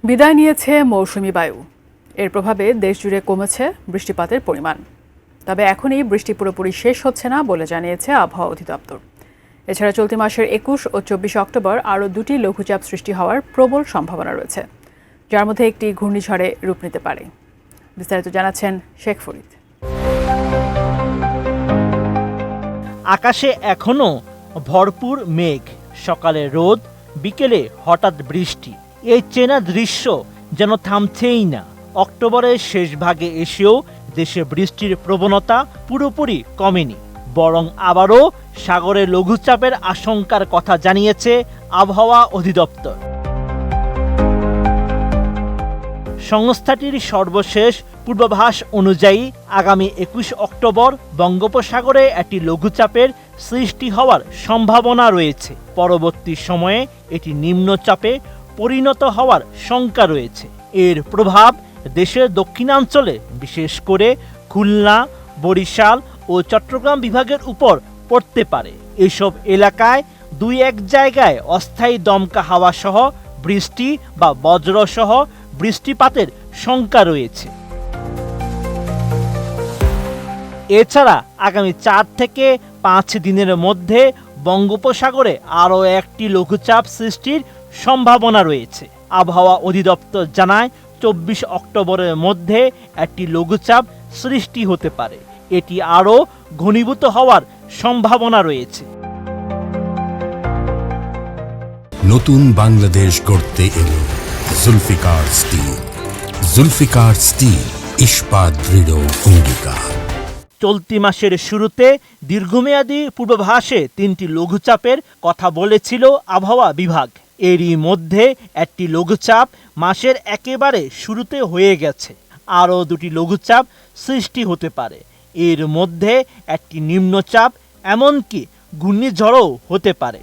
বিদায় নিয়েছে মৌসুমি বায়ু। এর প্রভাবে দেশজুড়ে কমেছে বৃষ্টিপাতের পরিমাণ। তবে এখনই বৃষ্টি পুরোপুরি শেষ হচ্ছে না বলে জানিয়েছে আবহাওয়া অধিদপ্তর। এছাড়া চলতি মাসের ২১ ও ২৪ অক্টোবর আরও দুটি লঘুচাপ সৃষ্টি হওয়ার প্রবল সম্ভাবনা রয়েছে, যার মধ্যে একটি ঘূর্ণিঝড়ে রূপ নিতে পারে। বিস্তারিত জানাচ্ছেন শেখ ফরিদ। আকাশে এখনো ভরপুর মেঘ, সকালে রোদ, বিকেলে হঠাৎ বৃষ্টি। এই চেনা দৃশ্য যেন থামছেই না। অক্টোবরের শেষ ভাগে এসেও দেশে বৃষ্টির প্রবণতা পুরোপুরি কমেনি, বরং আবারও সাগরে লঘুচাপের আশঙ্কার কথা জানিয়েছে আবহাওয়া অধিদপ্তর। সংস্থাটির সর্বশেষ পূর্বাভাস অনুযায়ী আগামী ২১ অক্টোবর বঙ্গোপসাগরে একটি লঘুচাপের সৃষ্টি হওয়ার সম্ভাবনা রয়েছে। পরবর্তী সময়ে এটি নিম্নচাপে পরিণত হওয়ার শঙ্কা রয়েছে। এর প্রভাব দেশের দক্ষিণাঞ্চলে, বিশেষ করে খুলনা, বরিশাল ও চট্টগ্রাম বিভাগের উপর পড়তে পারে। এসব এলাকায় ২-১ জায়গায় অস্থায়ী দমকা হাওয়া সহ বৃষ্টি বা বজ্রসহ বৃষ্টিপাতের শঙ্কা রয়েছে। এছাড়া আগামী ৪ থেকে ৫ দিনের মধ্যে বঙ্গোপসাগরে আরও একটি লঘুচাপ সৃষ্টির সম্ভাবনা রয়েছে। আবহাওয়া অধিদপ্তর জানায় ২৪ অক্টোবরের মধ্যে একটি লঘুচাপ সৃষ্টি হতে পারে। এটি আরও ঘনীভূত হওয়ার সম্ভাবনা রয়েছে। নতুন বাংলাদেশ গড়তে এলো জুলফিকার স্টিল। জুলফিকার স্টিল, ইস্পাত দৃঢ় অঙ্গীকার। চলতি মাসের শুরুতে দীর্ঘমেয়াদী পূর্বাভাসে ৩টি লঘুচাপের কথা বলেছিল আবহাওয়া বিভাগ। এরই মধ্যে একটি লঘুচাপ মাসের একেবারে শুরুতে হয়ে গেছে। আরও দুটি লঘুচাপ সৃষ্টি হতে পারে। এর মধ্যে একটি নিম্নচাপ, এমনকি ঘূর্ণিঝড়ও হতে পারে।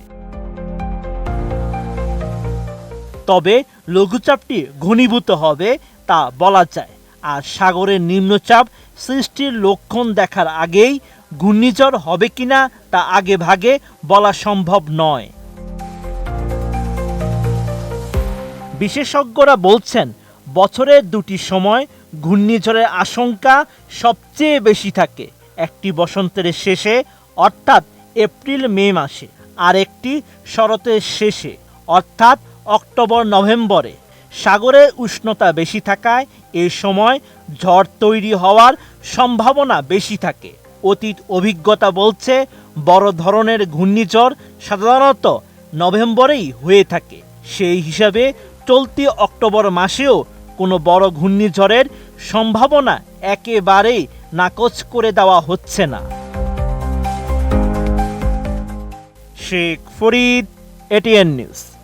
তবে লঘুচাপটি ঘনীভূত হবে তা বলা যায়। আর সাগরের নিম্নচাপ সৃষ্টির লক্ষণ দেখার আগেই ঘূর্ণিঝড় হবে কিনা তা আগে ভাগে বলা সম্ভব নয়। বিশেষজ্ঞরা বলছেন, বছরের দুটি সময় ঘূর্ণিঝড়ের আশঙ্কা সবচেয়ে বেশি থাকে। একটি বসন্তের শেষে অর্থাৎ এপ্রিল-মে মাসে, আর একটি শরতের শেষে অর্থাৎ অক্টোবর-নভেম্বরে। সাগরে উষ্ণতা বেশি থাকায় এ সময় ঝড় তৈরি হওয়ার সম্ভাবনা বেশি থাকে। অতীত অভিজ্ঞতা বলছে, বড় ধরনের ঘূর্ণিঝড় সাধারণত নভেম্বরেই হয়ে থাকে। সেই হিসাবে চলতি অক্টোবর মাসেও কোনো বড় ঘূর্ণিঝড়ের সম্ভাবনা একেবারেই নাকচ করে দেওয়া হচ্ছে না। Sheikh Farid, ATN news.